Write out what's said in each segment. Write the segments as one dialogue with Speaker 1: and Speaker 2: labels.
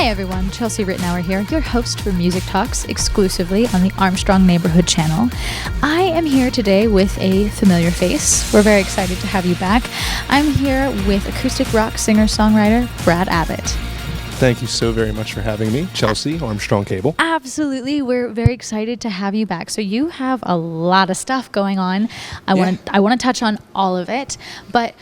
Speaker 1: Hey everyone, Chelsea Rittenauer here, your host for Music Talks exclusively on the Armstrong Neighborhood channel. I am here today with a familiar face. We're very excited to have you back. I'm here with acoustic rock singer-songwriter Brad Abbott.
Speaker 2: Thank you so very much for having me, Chelsea, Armstrong Cable.
Speaker 1: Absolutely. We're very excited to have you back. So you have a lot of stuff going on. I want to touch on all of it, but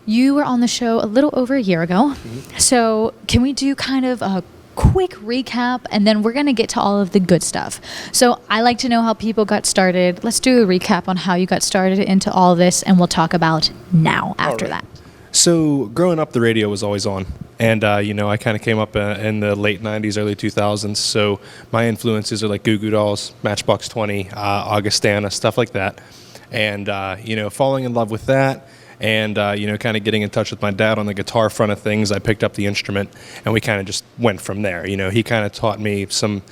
Speaker 1: you were on the show a little over a year ago. Mm-hmm. So can we do kind of a quick recap, and then we're going to get to all of the good stuff. So I like to know how people got started. Let's do a recap on how you got started into all this, and we'll talk about now after that.
Speaker 2: So growing up, the radio was always on. And, I kind of came up in the late 90s, early 2000s. So my influences are like Goo Goo Dolls, Matchbox 20, Augustana, stuff like that. And, falling in love with that. And, kind of getting in touch with my dad on the guitar front of things. I picked up the instrument, and we kind of just went from there. He kind of taught me some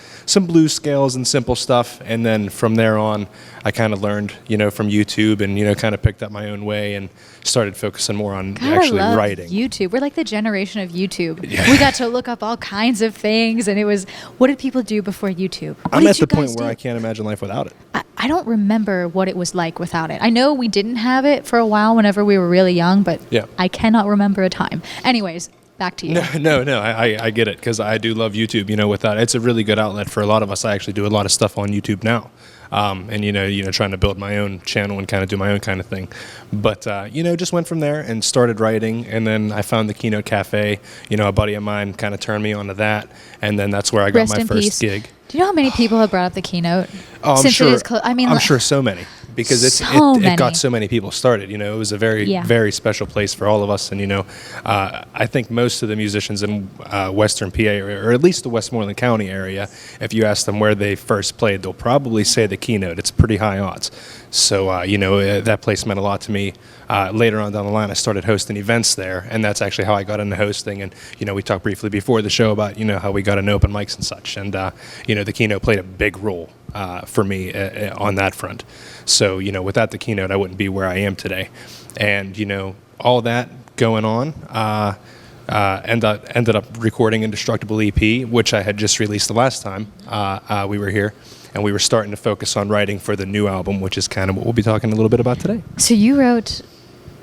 Speaker 2: blues scales and simple stuff. And then from there on, I kind of learned, from YouTube and, kind of picked up my own way and started focusing more on actually writing.
Speaker 1: YouTube. We're like the generation of YouTube. Yeah. We got to look up all kinds of things, and it was, what did people do before YouTube?
Speaker 2: I'm at the point where I can't imagine life without it.
Speaker 1: I don't remember what it was like without it. I know we didn't have it for a while whenever we were really young, but I cannot remember a time. Anyways, back to you.
Speaker 2: No, I get it, because I do love YouTube, with that. It's a really good outlet for a lot of us. I actually do a lot of stuff on YouTube now. And trying to build my own channel and kind of do my own kind of thing. But, just went from there and started writing. And then I found the Keynote Cafe. A buddy of mine kind of turned me on to that. And then that's where I got my first gig.
Speaker 1: Do you know how many people have brought up the Keynote?
Speaker 2: Oh, I'm sure. I'm sure so many. Because it got so many people started. It was a very, very special place for all of us. And, I think most of the musicians in Western PA, or at least the Westmoreland County area, if you ask them where they first played, they'll probably say the Keynote. It's pretty high odds. So, that place meant a lot to me. Later on down the line, I started hosting events there, and that's actually how I got into hosting. And, we talked briefly before the show about, how we got into open mics and such. And, the Keynote played a big role for me on that front. So, without the Keynote, I wouldn't be where I am today. And, all that going on, ended up recording Indestructible EP, which I had just released the last time we were here. And we were starting to focus on writing for the new album, which is kind of what we'll be talking a little bit about today.
Speaker 1: So you wrote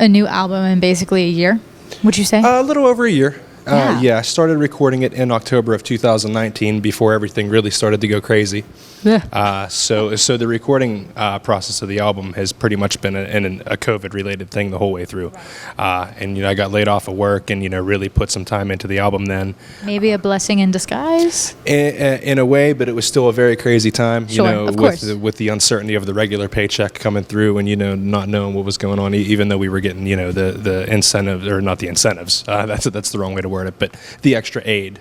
Speaker 1: a new album in basically a year, would you say?
Speaker 2: A little over a year. I started recording it in October of 2019 before everything really started to go crazy. Yeah. So the recording process of the album has pretty much been a COVID-related thing the whole way through. And I got laid off of work and really put some time into the album then.
Speaker 1: Maybe a blessing in disguise?
Speaker 2: In a way, but it was still a very crazy time.
Speaker 1: Of course.
Speaker 2: With the uncertainty of the regular paycheck coming through and not knowing what was going on, even though we were getting the incentives, or not the incentives. That's the wrong way to word it, but the extra aid.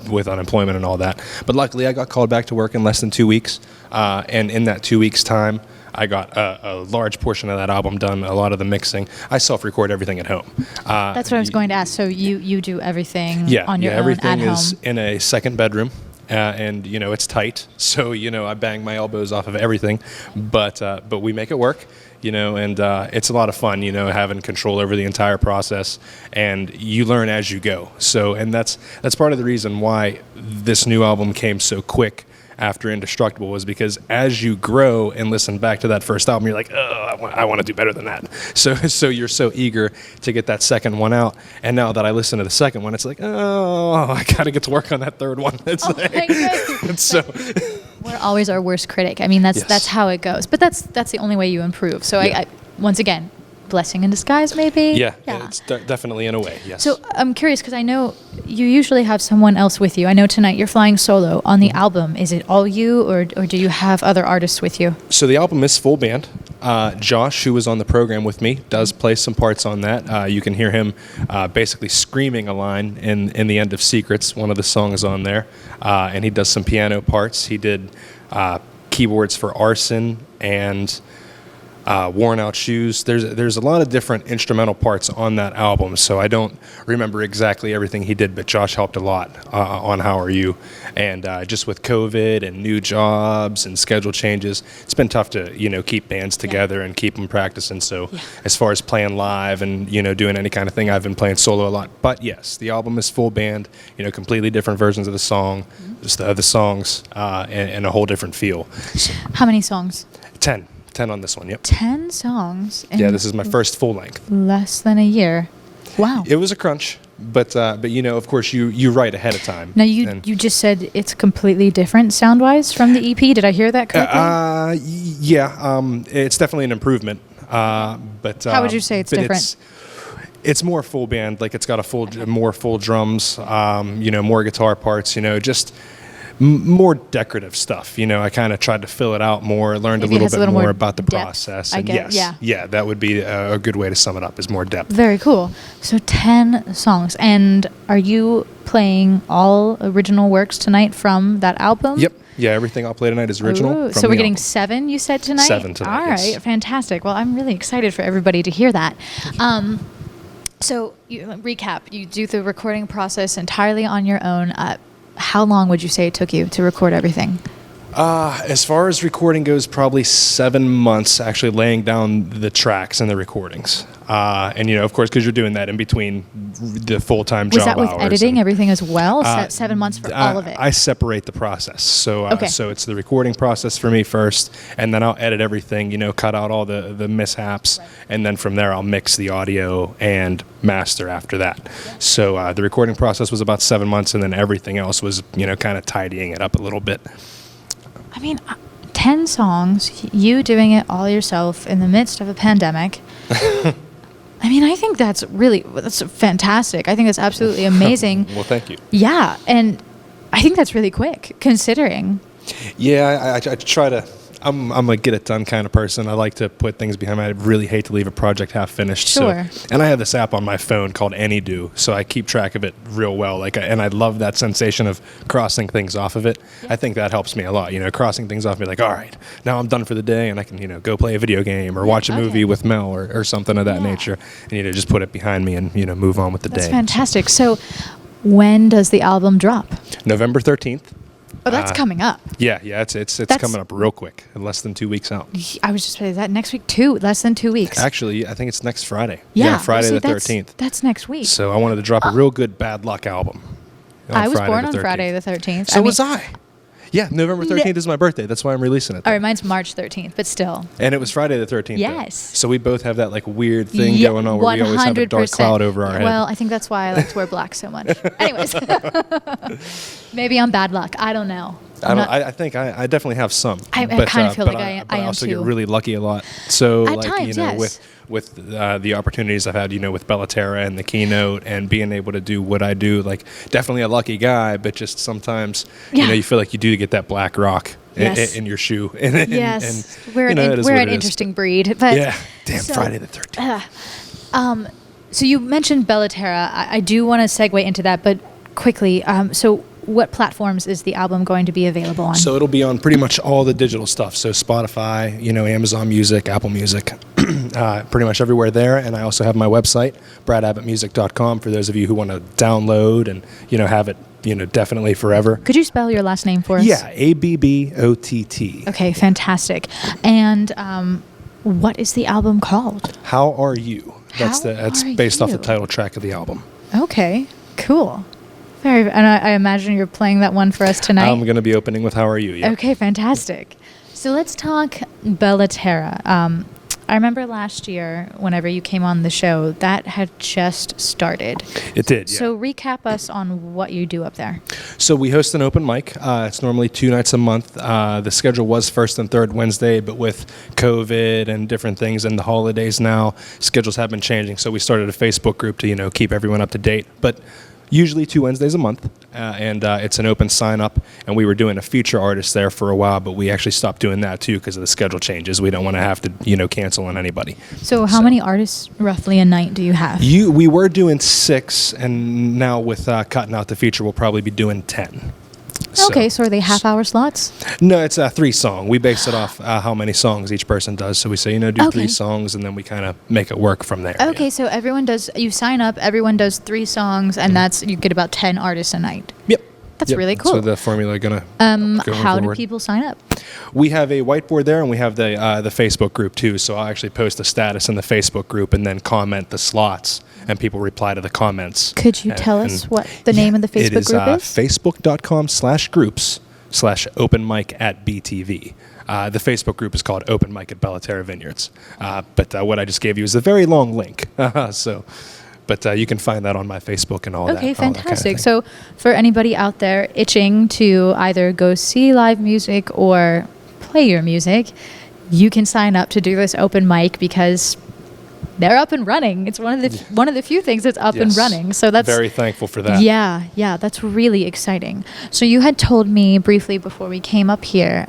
Speaker 2: With unemployment and all that. But luckily, I got called back to work in less than 2 weeks. And in that 2 weeks' time, I got a large portion of that album done, a lot of the mixing. I self-record everything at home.
Speaker 1: That's what I was going to ask. So you do everything on your own
Speaker 2: everything
Speaker 1: at home?
Speaker 2: is in a second bedroom. And, it's tight. So, I bang my elbows off of everything. But we make it work. And it's a lot of fun, having control over the entire process, and you learn as you go. So, and that's part of the reason why this new album came so quick after Indestructible, was because as you grow and listen back to that first album, you're like, oh, I want to do better than that. So you're so eager to get that second one out. And now that I listen to the second one, it's like, oh, I got to get to work on that third one.
Speaker 1: My goodness.
Speaker 2: So
Speaker 1: we're always our worst critic. That's how it goes. But that's the only way you improve. So I once again, blessing in disguise, maybe?
Speaker 2: Yeah. It's definitely in a way, yes.
Speaker 1: So I'm curious, because I know you usually have someone else with you. I know tonight you're flying solo on the album. Is it all you, or do you have other artists with you?
Speaker 2: So the album is full band. Josh, who was on the program with me, does play some parts on that. You can hear him basically screaming a line in the end of Secrets, one of the songs on there. And he does some piano parts. He did keyboards for Arson and Worn Out Shoes. There's a lot of different instrumental parts on that album, so I don't remember exactly everything he did, but Josh helped a lot on How Are You. And just with COVID and new jobs and schedule changes, it's been tough to, keep bands together and keep them practicing. So as far as playing live and, doing any kind of thing, I've been playing solo a lot. But yes, the album is full band, completely different versions of the song, just the songs, and a whole different feel. So,
Speaker 1: how many songs?
Speaker 2: 10 on this one, yep.
Speaker 1: 10 songs?
Speaker 2: Yeah, this is my first full length.
Speaker 1: Less than a year. Wow.
Speaker 2: It was a crunch, but of course, you write ahead of time.
Speaker 1: Now, you just said it's completely different sound-wise from the EP. Did I hear that correctly?
Speaker 2: It's definitely an improvement. But
Speaker 1: how would you say it's different?
Speaker 2: It's more full band. Like, it's got more full drums, more guitar parts, just more decorative stuff. I kind of tried to fill it out more, learned
Speaker 1: Maybe
Speaker 2: a little bit more about the
Speaker 1: depth,
Speaker 2: process. And that would be a good way to sum it up, is more depth.
Speaker 1: Very cool. So 10 songs. And are you playing all original works tonight from that album?
Speaker 2: Yep. Yeah, everything I'll play tonight is original.
Speaker 1: Ooh, so we're getting 7, you said, tonight?
Speaker 2: 7 tonight,
Speaker 1: All right, fantastic. Well, I'm really excited for everybody to hear that. So recap, you do the recording process entirely on your own. How long would you say it took you to record everything?
Speaker 2: As far as recording goes, probably 7 months actually laying down the tracks and the recordings. And, of course, because you're doing that in between the full-time job hours.
Speaker 1: Was that with editing, everything as well? 7 months for all of it?
Speaker 2: I separate the process. So so it's the recording process for me first, and then I'll edit everything, cut out all the mishaps, and then from there I'll mix the audio and master after that. Yeah. So the recording process was about 7 months, and then everything else was, kind of tidying it up a little bit.
Speaker 1: I mean, 10 songs, you doing it all yourself in the midst of a pandemic. I mean, I think that's fantastic. I think that's absolutely amazing.
Speaker 2: Well, thank you.
Speaker 1: Yeah, and I think that's really quick, considering.
Speaker 2: Yeah, I try to. I'm a get it done kind of person. I like to put things behind me. I really hate to leave a project half finished.
Speaker 1: Sure.
Speaker 2: And I have this app on my phone called AnyDo, so I keep track of it real well. And I love that sensation of crossing things off of it. Yeah. I think that helps me a lot. Crossing things off, be like, all right, now I'm done for the day, and I can go play a video game or watch a movie with Mel or something of that nature, and just put it behind me and move on with the day.
Speaker 1: That's fantastic. So, when does the album drop?
Speaker 2: November 13th.
Speaker 1: Oh, that's coming up.
Speaker 2: Yeah, it's coming up real quick, in less than 2 weeks out.
Speaker 1: I was just saying, is that next week too? Less than 2 weeks.
Speaker 2: Actually, I think it's next Friday.
Speaker 1: Yeah,
Speaker 2: Friday the 13th.
Speaker 1: That's next week.
Speaker 2: So I wanted to drop a real good Bad Luck album.
Speaker 1: I was born on Friday the 13th.
Speaker 2: So was I. Yeah, November 13th is my birthday. That's why I'm releasing it.
Speaker 1: All right, mine's March 13th, but still.
Speaker 2: And it was Friday the 13th.
Speaker 1: Yes.
Speaker 2: So we both have that weird thing going on where 100%. We always have a dark cloud over our head.
Speaker 1: Well, I think that's why I like to wear black so much. Anyways, maybe I'm bad luck. I don't know.
Speaker 2: I think I definitely have some.
Speaker 1: I kind of feel like I am too.
Speaker 2: I also get really lucky a lot. So
Speaker 1: at times, yes.
Speaker 2: with the opportunities I've had, with Bellaterra and the keynote and being able to do what I do, definitely a lucky guy, but just sometimes, you feel like you do get that black rock in your shoe.
Speaker 1: Yes. We're an interesting breed. But
Speaker 2: yeah. Damn, Friday the 13th.
Speaker 1: So you mentioned Bellaterra. I do want to segue into that, but quickly. So what platforms is the album going to be available on?
Speaker 2: So it'll be on pretty much all the digital stuff. So Spotify, Amazon Music, Apple Music, pretty much everywhere there. And I also have my website, bradabbotmusic.com, for those of you who want to download and, have it, definitely forever.
Speaker 1: Could you spell your last name for us?
Speaker 2: Yeah, ABBOTT.
Speaker 1: Okay, fantastic. And what is the album called?
Speaker 2: How Are You? That's based off the title track of the album.
Speaker 1: Okay, cool. And I imagine you're playing that one for us tonight.
Speaker 2: I'm going to be opening with How Are You? Yeah.
Speaker 1: Okay, fantastic. So let's talk Bellaterra. I remember last year, whenever you came on the show, that had just started.
Speaker 2: It did, yeah.
Speaker 1: So recap us on what you do up there.
Speaker 2: So we host an open mic. It's normally 2 nights a month. The schedule was first and third Wednesday, but with COVID and different things and the holidays now, schedules have been changing. So we started a Facebook group to, keep everyone up to date. But usually 2 Wednesdays a month, and it's an open sign-up, and we were doing a feature artist there for a while, but we actually stopped doing that, too, because of the schedule changes. We don't want to have to, cancel on anybody.
Speaker 1: So how many artists, roughly, a night do you have?
Speaker 2: We were doing 6, and now with cutting out the feature, we'll probably be doing 10.
Speaker 1: Okay, so are they half-hour slots?
Speaker 2: No, it's a 3-song. We base it off how many songs each person does. So we say, do 3 songs, and then we kind of make it work from there.
Speaker 1: Okay, so you sign up, everyone does 3 songs, and you get about 10 artists a night.
Speaker 2: Yep.
Speaker 1: That's really cool.
Speaker 2: So the formula going to go
Speaker 1: how
Speaker 2: forward.
Speaker 1: do people sign up?
Speaker 2: We have a whiteboard there, and we have the Facebook group too. So I'll actually post a status in the Facebook group and then comment the slots, and people reply to the comments.
Speaker 1: Could you tell us what the name of the Facebook group is?
Speaker 2: facebook.com/groups/openmic@BTV. The Facebook group is called Open Mic at Bellaterra Vineyards. But what I just gave you is a very long link. But you can find that on my Facebook and all that.
Speaker 1: Okay, fantastic.
Speaker 2: Kind of
Speaker 1: so for anybody out there itching to either go see live music or play your music, you can sign up to do this open mic because they're up and running. It's one of the few things that's up and running. So that's
Speaker 2: very thankful for that.
Speaker 1: Yeah, that's really exciting. So you had told me briefly before we came up here,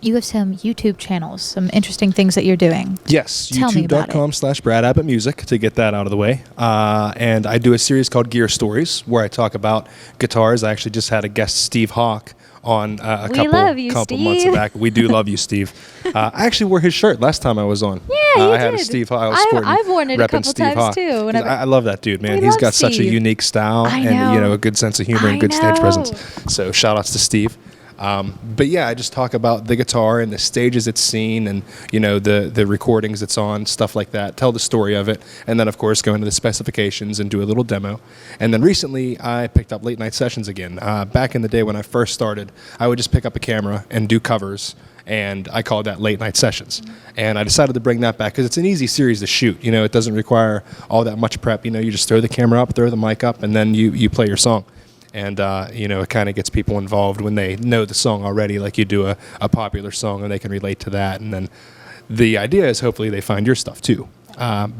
Speaker 1: you have some YouTube channels, some interesting things that you're doing.
Speaker 2: Yes, youtube.com/Brad Abbott Music to get that out of the way. And I do a series called Gear Stories where I talk about guitars. I actually just had a guest, Steve Hawk, on a couple months back. We do love you, Steve. I actually wore his shirt last time I was on.
Speaker 1: Yeah, you
Speaker 2: I had
Speaker 1: did.
Speaker 2: a Steve Hawk. I was sporting,
Speaker 1: I've worn it a couple
Speaker 2: Steve
Speaker 1: times
Speaker 2: Hawk.
Speaker 1: too.
Speaker 2: I love that dude, man. He's got such a unique style and a good sense of humor and good stage presence. So shout outs to Steve. But yeah, I just talk about the guitar and the stages it's seen and, the recordings it's on, stuff like that, tell the story of it, and then, of course, go into the specifications and do a little demo. And then recently, I picked up late night sessions again. Back in the day when I first started, I would just pick up a camera and do covers, and I called that late night sessions. And I decided to bring that back because it's an easy series to shoot. It doesn't require all that much prep. You just throw the camera up, throw the mic up, and then you play your song. And, it kind of gets people involved when they know the song already, like you do a popular song and they can relate to that. And then the idea is hopefully they find your stuff too. Do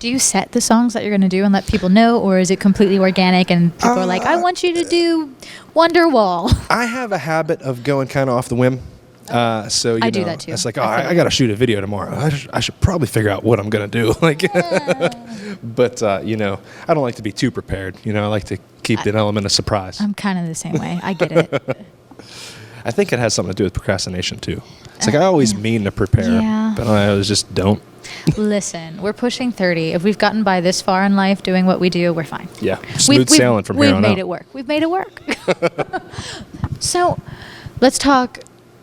Speaker 1: you set the songs that you're going to do and let people know, or is it completely organic and people are like, I want you to do Wonderwall?
Speaker 2: I have a habit of going kind of off the whim. So I
Speaker 1: do that too.
Speaker 2: It's like, I got to shoot a video tomorrow. I should probably figure out what I'm gonna do. But I don't like to be too prepared. I like to keep an element of surprise.
Speaker 1: I'm kind of the same way. I get it.
Speaker 2: I think it has something to do with procrastination too. It's like I always mean to prepare, but I always just don't.
Speaker 1: Listen, we're pushing 30. If we've gotten by this far in life doing what we do, we're fine.
Speaker 2: Yeah, smooth sailing from here on out.
Speaker 1: We've made it work. So, let's talk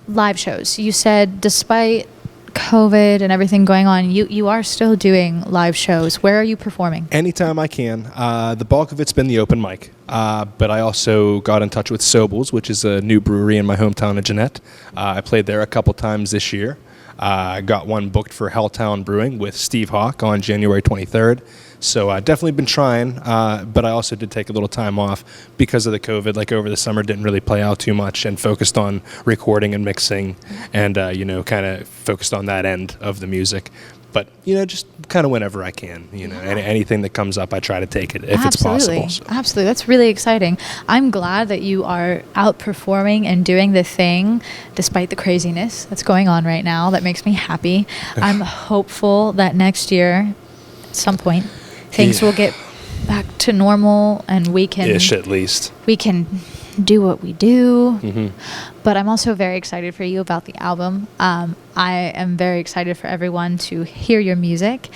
Speaker 1: live shows. You said despite COVID and everything going on, you are still doing live shows. Where are you performing?
Speaker 2: Anytime I can. The bulk of it's been the open mic. But I also got in touch with Sobel's, which is a new brewery in my hometown of Jeanette. I played there a couple times this year. I got one booked for Helltown Brewing with Steve Hawk on January 23rd. So I've definitely been trying, but I also did take a little time off because of the COVID. Like over the summer, didn't really play out too much and focused on recording and mixing and, kind of focused on that end of the music. But, just kind of whenever I can, anything that comes up, I try to take it if it's possible. So.
Speaker 1: Absolutely. That's really exciting. I'm glad that you are out performing and doing the thing despite the craziness that's going on right now. That makes me happy. I'm hopeful that next year, at some point, things will get back to normal and we can...
Speaker 2: Ish, at least.
Speaker 1: We can do what we do.
Speaker 2: Mm-hmm.
Speaker 1: But I'm also very excited for you about the album. I am very excited for everyone to hear your music.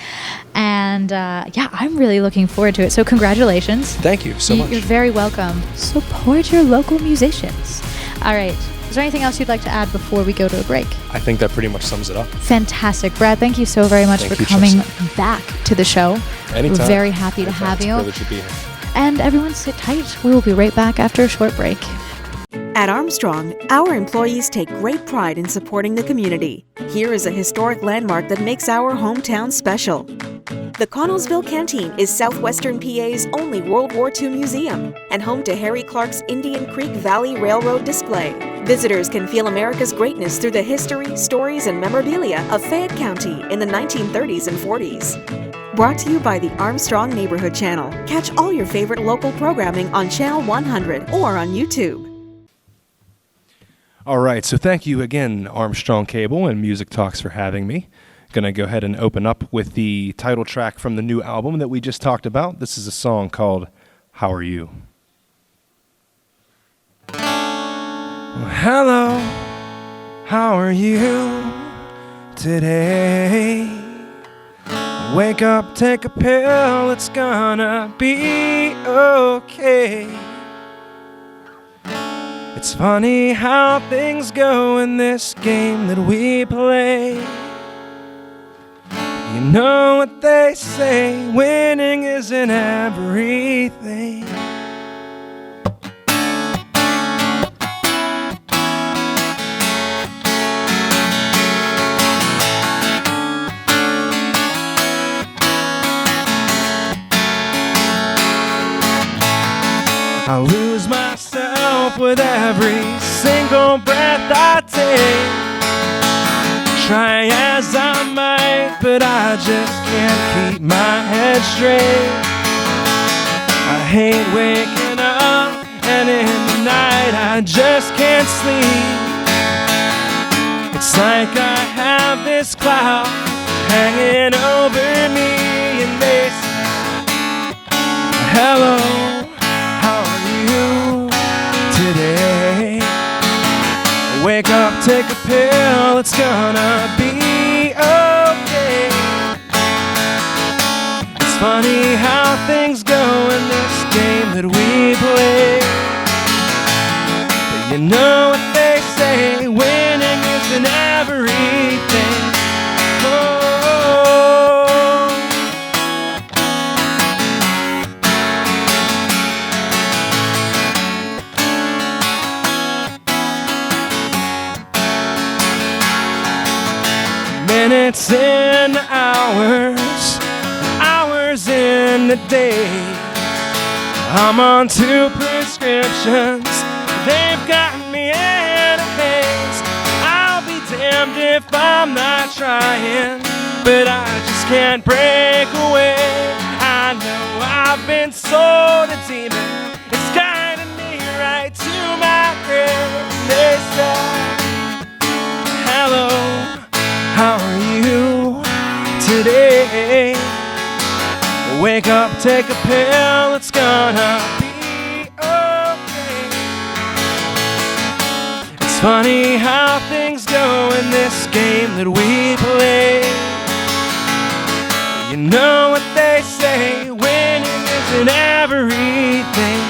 Speaker 1: And I'm really looking forward to it. So congratulations.
Speaker 2: Thank you so much.
Speaker 1: You're very welcome. Support your local musicians. All right. Is there anything else you'd like to add before we go to a break?
Speaker 2: I think that pretty much sums it up.
Speaker 1: Fantastic. Brad, thank you so very much for coming back to the show.
Speaker 2: Anytime.
Speaker 1: We're very happy to have you.
Speaker 2: It's a privilege to be here.
Speaker 1: And everyone sit tight. We will be right back after a short break.
Speaker 3: At Armstrong, our employees take great pride in supporting the community. Here is a historic landmark that makes our hometown special. The Connellsville Canteen is southwestern PA's only World War II museum and home to Harry Clark's Indian Creek Valley Railroad display. Visitors can feel America's greatness through the history, stories, and memorabilia of Fayette County in the 1930s and 40s. Brought to you by the Armstrong Neighborhood Channel. Catch all your favorite local programming on Channel 100 or on YouTube.
Speaker 2: All right, so thank you again, Armstrong Cable and Music Talks, for having me. Going to go ahead and open up with the title track from the new album that we just talked about. This is a song called How Are You?
Speaker 4: Hello, how are you today? Wake up, take a pill, it's gonna be okay. It's funny how things go in this game that we play. You know what they say, winning isn't everything. I lose myself with every single breath I take. Try as I might, but I just can't keep my head straight. I hate waking up, and in the night I just can't sleep. It's like I have this cloud hanging over me, and they say, hello, today. Wake up, take a pill, it's gonna be okay. It's funny how things go in this game that we play. But you know what they say, winning isn't everything. Minutes in hours, hours in the day. I'm on 2 prescriptions, they've got me in a haze. I'll be damned if I'm not trying, but I just can't break away. I know I've been sold a demon, it's guiding me right to my grave. They say, hello, how are you today? Wake up, take a pill, it's gonna be okay. It's funny how things go in this game that we play. You know what they say, winning isn't everything.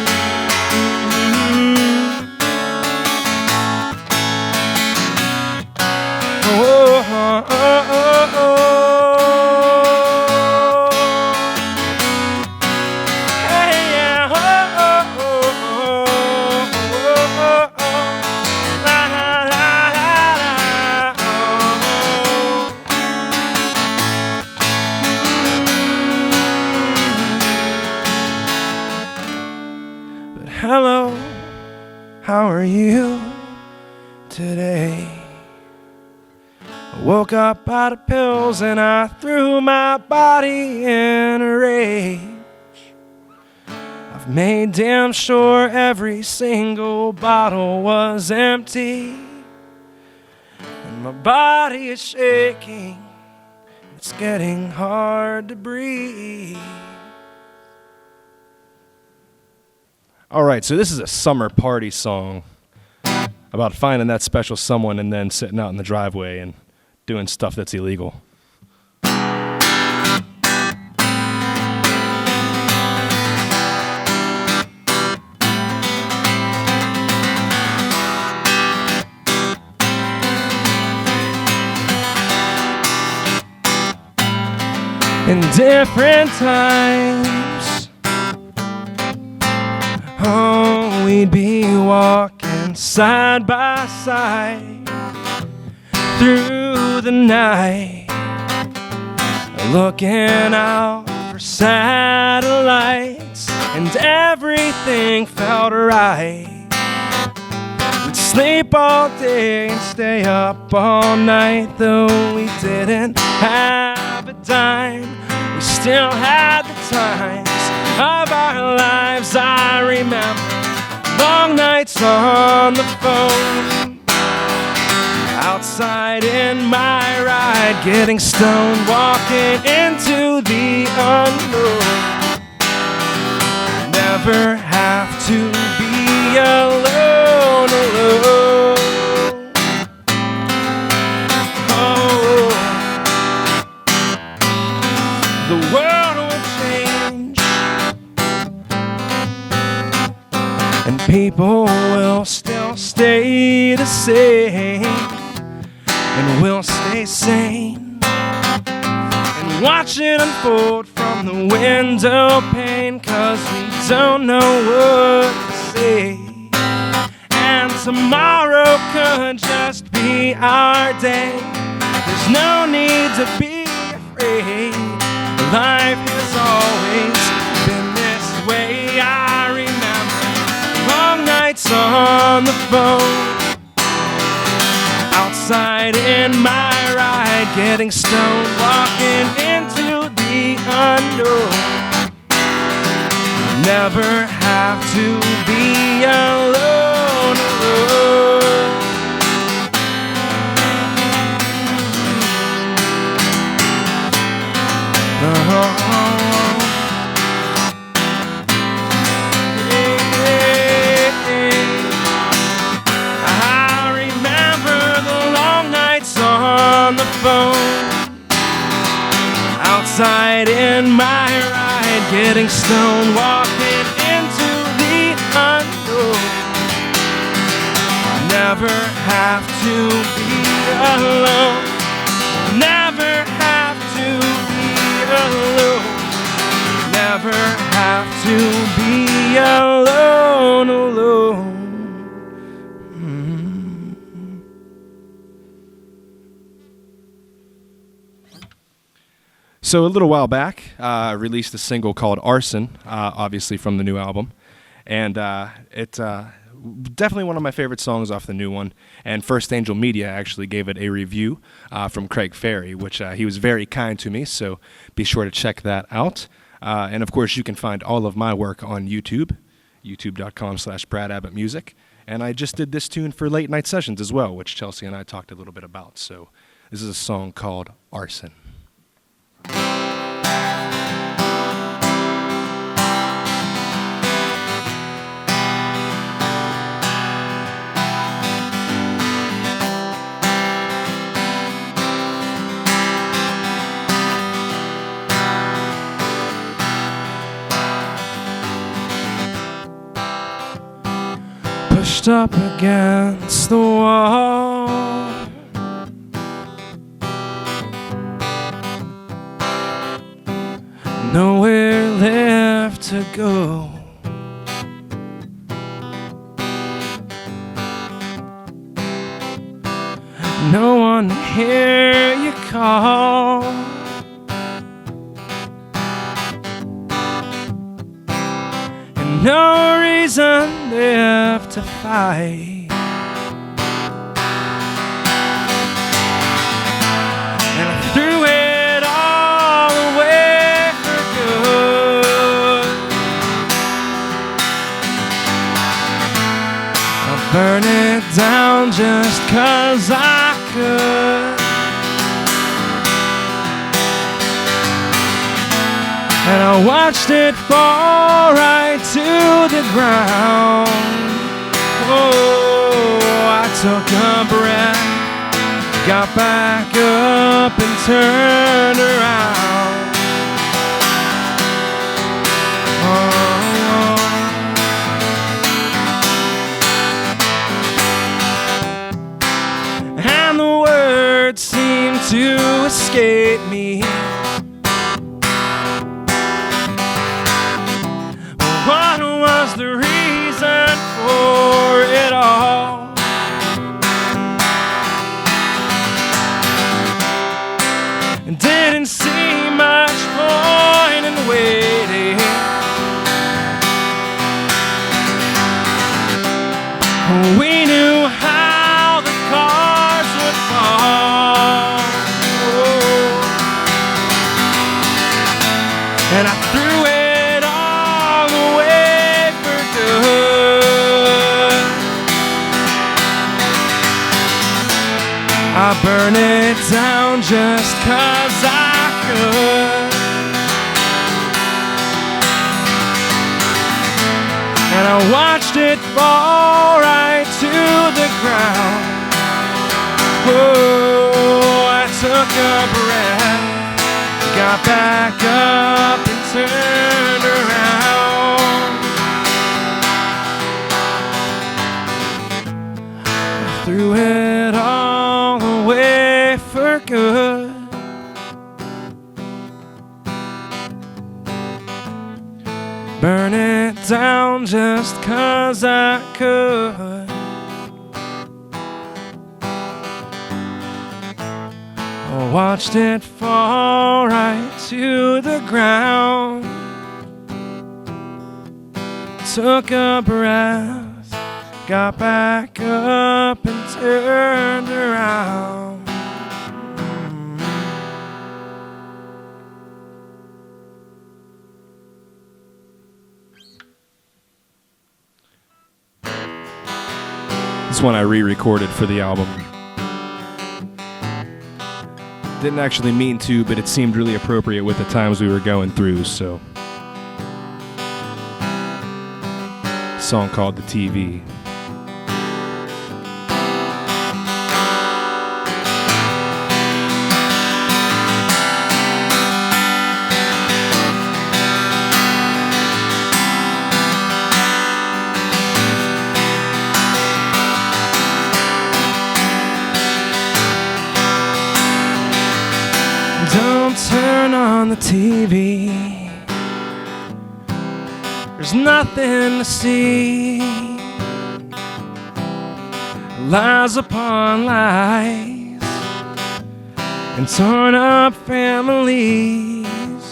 Speaker 4: But hello, how are you today? I woke up out of pills and I threw my body in a rage. I've made damn sure every single bottle was empty, and my body is shaking, it's getting hard to breathe.
Speaker 2: All right, so this is a summer party song about finding that special someone and then sitting out in the driveway and doing stuff that's illegal.
Speaker 4: In different times, oh, we'd be walking side by side through the night, looking out for satellites, and everything felt right. We'd sleep all day and stay up all night, though we didn't have a dime. We still had the times of our lives. I remember long nights on the phone, outside in my ride, getting stoned, walking into the unknown. Never have to be alone, alone. people will still stay the same, and we'll stay sane and watch it unfold from the window pane, 'cause we don't know what to say. And tomorrow could just be our day. There's no need to be afraid. Life has always been this way. I remember long nights on the phone, outside in my ride, getting stoned, walking into the unknown. Never have to be alone, alone. I remember the long nights on the phone, outside in my ride, getting stoned, walking into the unknown. Never have to be alone. Never have to be alone. Never have to be alone, alone. So a little while back, I released a single called Arson, obviously from the new album. And it definitely one of my favorite songs off the new one. And First Angel Media actually gave it a review from Craig Ferry, which he was very kind to me, so be sure to check that out. And of course, you can find all of my work on YouTube, youtube.com/Brad Abbott Music. And I just did this tune for Late Night Sessions as well, which Chelsea and I talked a little bit about. So this is a song called Arson. Pushed up against the wall, nowhere left to go. No one to hear you call. And no reason left to fight. And I threw it all away for good. I'll burn it down just 'cause I could. And I watched it fall right to the ground. Oh, I took a breath, got back up and turned around. Oh. And the words seemed to escape me. What was the reason for it all? And didn't see much point in waiting. We knew how the cards would fall. Oh. And I threw it I burn it down just 'cause I could. And I watched it fall right to the ground. Oh, I took a breath, got back up and turned around. burn it down just 'cause I could. I watched it fall right to the ground. Took a breath, got back up and turned around. This one I re-recorded for the album. Didn't actually mean to, but it seemed really appropriate with the times we were going through, so. A song called The TV. Don't turn on the TV. There's nothing to see. Lies upon lies and torn up families.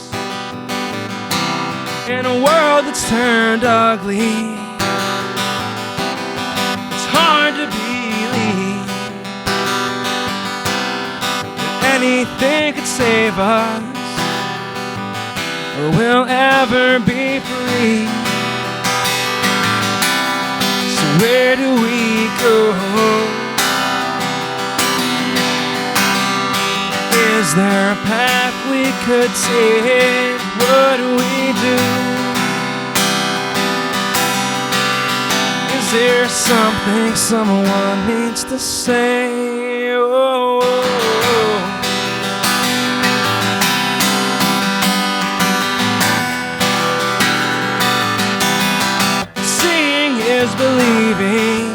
Speaker 4: In a world that's turned ugly, it's hard to believe that anything could save us or we'll ever be free. So where do we go? Is there a path we could take? What do we do? Is there something someone needs to say? Oh, oh, oh. Is believing,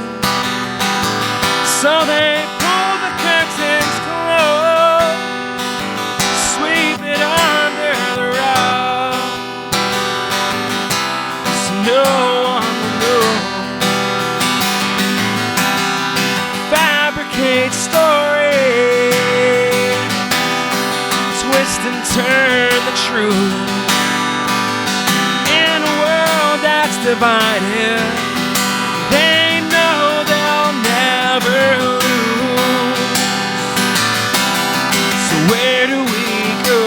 Speaker 4: so they pull the curtains close, sweep it under the rug, so no one will know. Fabricate stories, twist and turn the truth in a world that's divided. They know they'll never lose. So where do we go?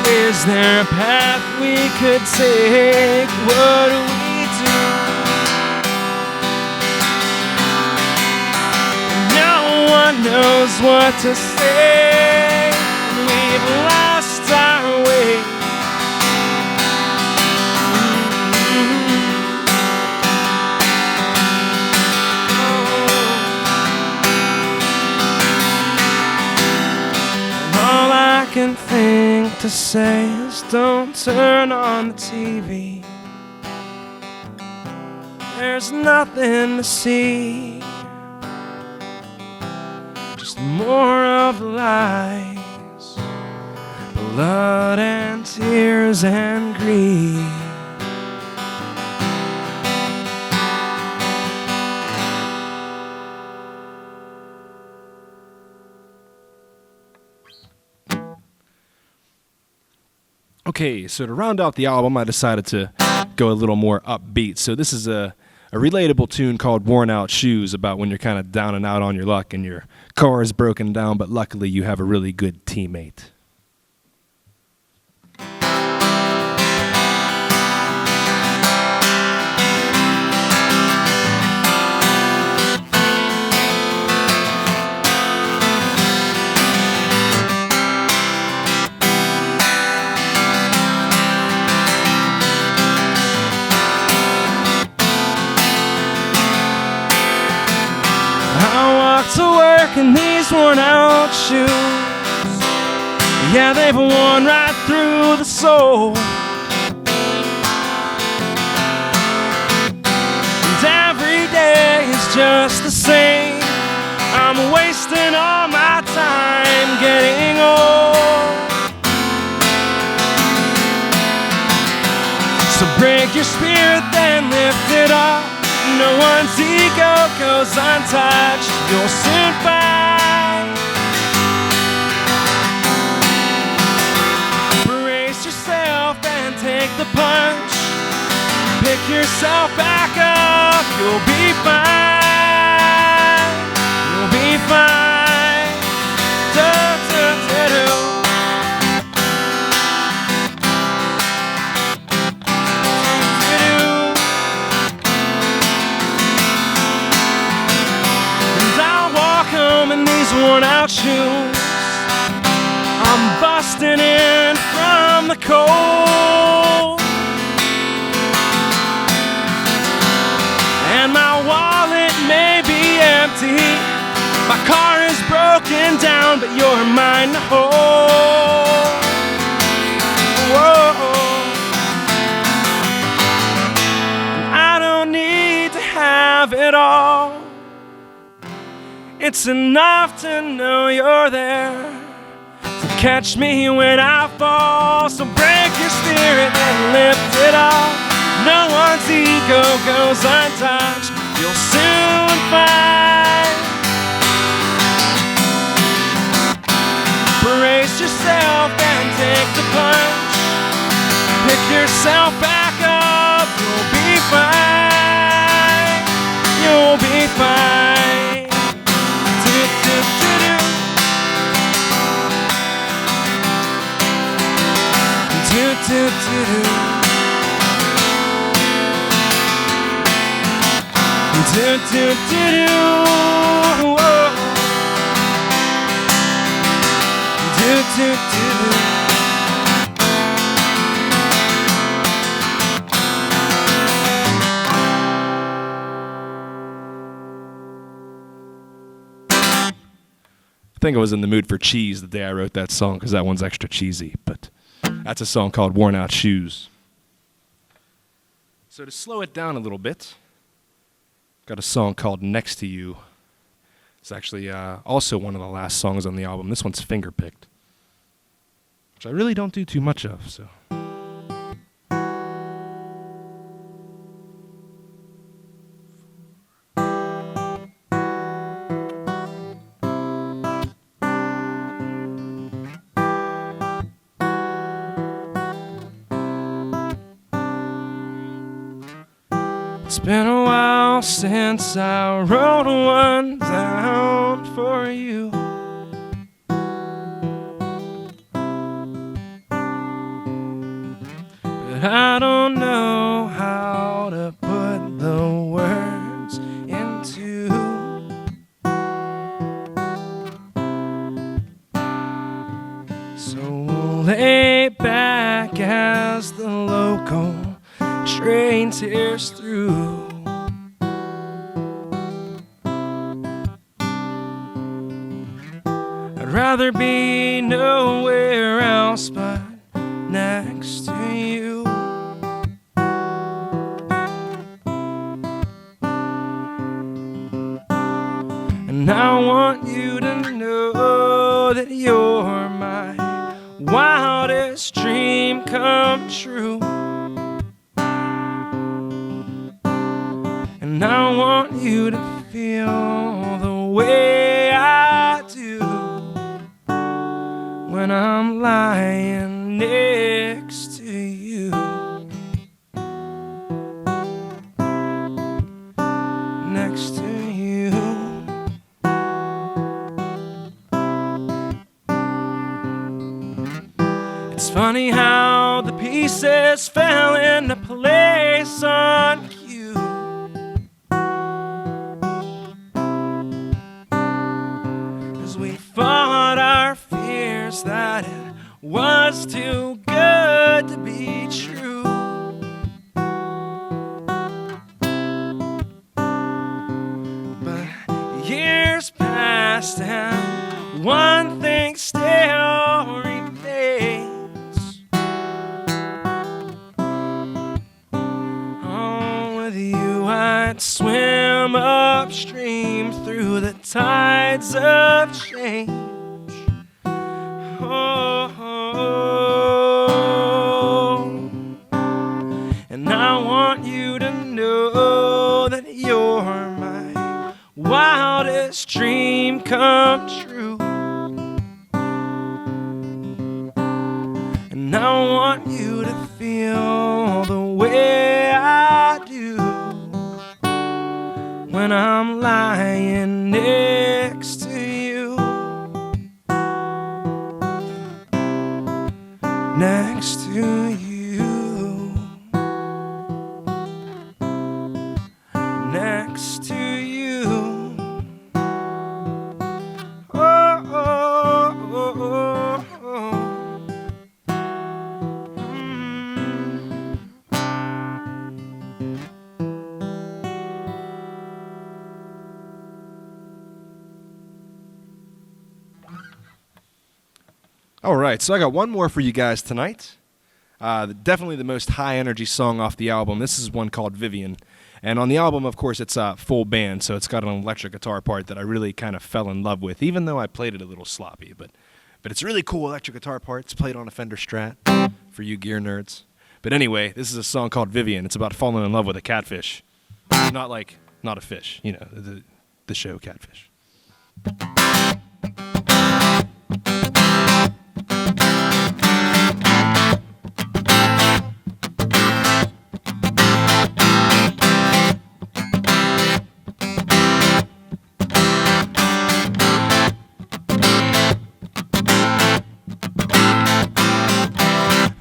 Speaker 4: Is there a path we could take? What do we do? No one knows what to say. We've lost our way. I can think to say is don't turn on the TV. There's nothing to see, just more of the lies, blood and tears and grief. Okay, so to round out the album, I decided to go a little more upbeat. So this is a relatable tune called Worn Out Shoes, about when you're kind of down and out on your luck and your car is broken down, but luckily you have a really good teammate. To work in these worn out shoes, yeah, they've worn right through the soul. And every day is just the same. I'm wasting all my time getting old. So break your spirit, then lift it up. No one's ego goes untouched. You'll soon find. Brace yourself and take the punch. Pick yourself back up. You'll be fine. You'll be fine. Do-do-do-do. In these worn out shoes, I'm busting in from the cold, and my wallet may be empty, my car is broken down, but you're mine to hold. Whoa. And I don't need to have it all. It's enough to know you're there to catch me when I fall. So break your spirit and lift it up. No one's ego goes untouched. You'll soon find. Brace yourself and take the punch. Pick yourself back up. You'll be fine. You'll be fine. Do-do-do-do. Do-do-do-do. Whoa. Do-do-do-do.
Speaker 2: I think I was in the mood for cheese the day I wrote that song because that one's extra cheesy, but that's a song called Worn Out Shoes. So to slow it down a little bit, got a song called Next to You. It's actually also one of the last songs on the album. This one's finger-picked, which I really don't do too much of, so...
Speaker 4: It's been a while since I wrote one down for you. But I don't know how to put the words into. So we'll lay back as the local train tears through. I'd rather be nowhere else but next to you. And I want you to know that you're my wildest dream come true. And I want you to feel the way I do when I'm lying next to you. Next to you. It's funny how the pieces fell into place on cue. 'Cause we fought our fears that it was too good to be true. But years passed and one thing still remains. Oh, with you I'd swim upstream through the tides of change. Oh, And I want you to feel the way I do when I'm lying next to you. Next to you. Next to you. Oh, oh, oh, oh, oh.
Speaker 5: All right, so I got one more for you guys tonight. Definitely the most high-energy song off the album. This is one called Vivian. And on the album, of course, it's a full band, so it's got an electric guitar part that I really kind of fell in love with, even though I played it a little sloppy. But it's a really cool electric guitar part. It's played on a Fender Strat for you gear nerds. But anyway, this is a song called Vivian. It's about falling in love with a catfish. Not a fish, you know, the show Catfish.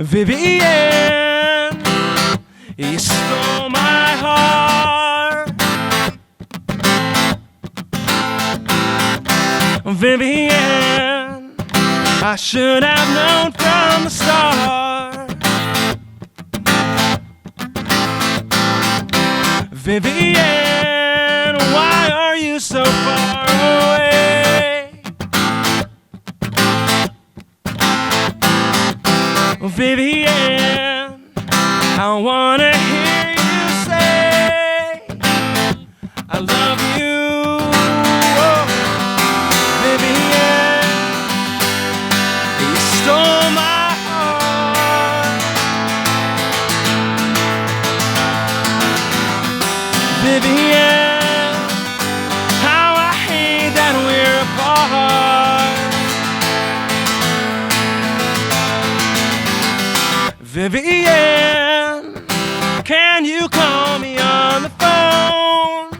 Speaker 4: Vivian, you stole my heart. Vivian, I should have known from the start. Vivian, why are you so far away? Vivian, I wanna hear you say I love you. Oh, Vivian, you stole my heart. Vivian, how I hate that we're apart. Vivian, can you call me on the phone?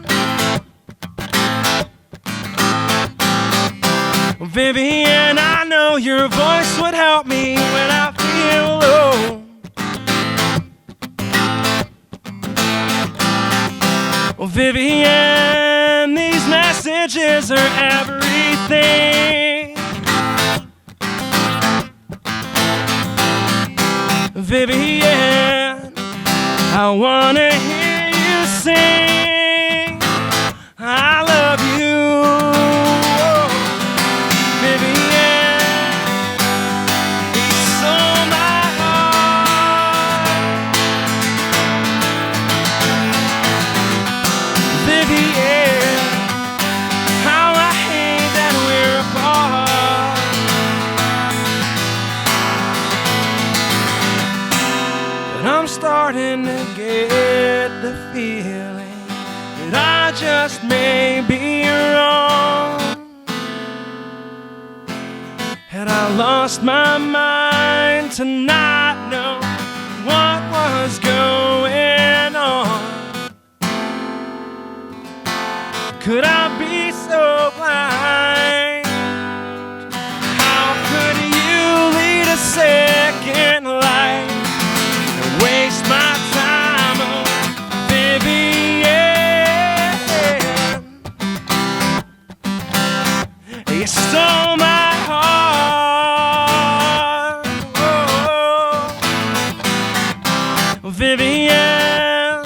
Speaker 4: Vivian, I know your voice would help me when I feel low. Vivian, these messages are everything. Vivian, I wanna hear you sing I love you. Oh, Vivian, you stole my heart. Vivian, how I hate that we're apart. But I'm starting to get the feeling that I just may be wrong. Had I lost my mind to not know what was going on? Could I be so blind? How could you lead a second life and waste my time, oh, Vivian? You stole my heart. Oh, Vivian,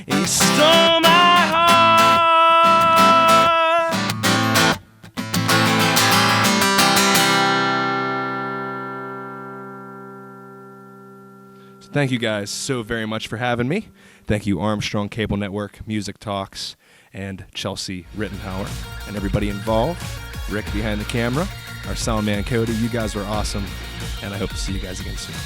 Speaker 4: you stole my heart.
Speaker 5: So thank you guys so very much for having me. Thank you, Armstrong Cable Network, Music Talks, and Chelsea Rittenhauer, and everybody involved. Rick behind the camera, our sound man Cody. You guys were awesome, and I hope to see you guys again soon.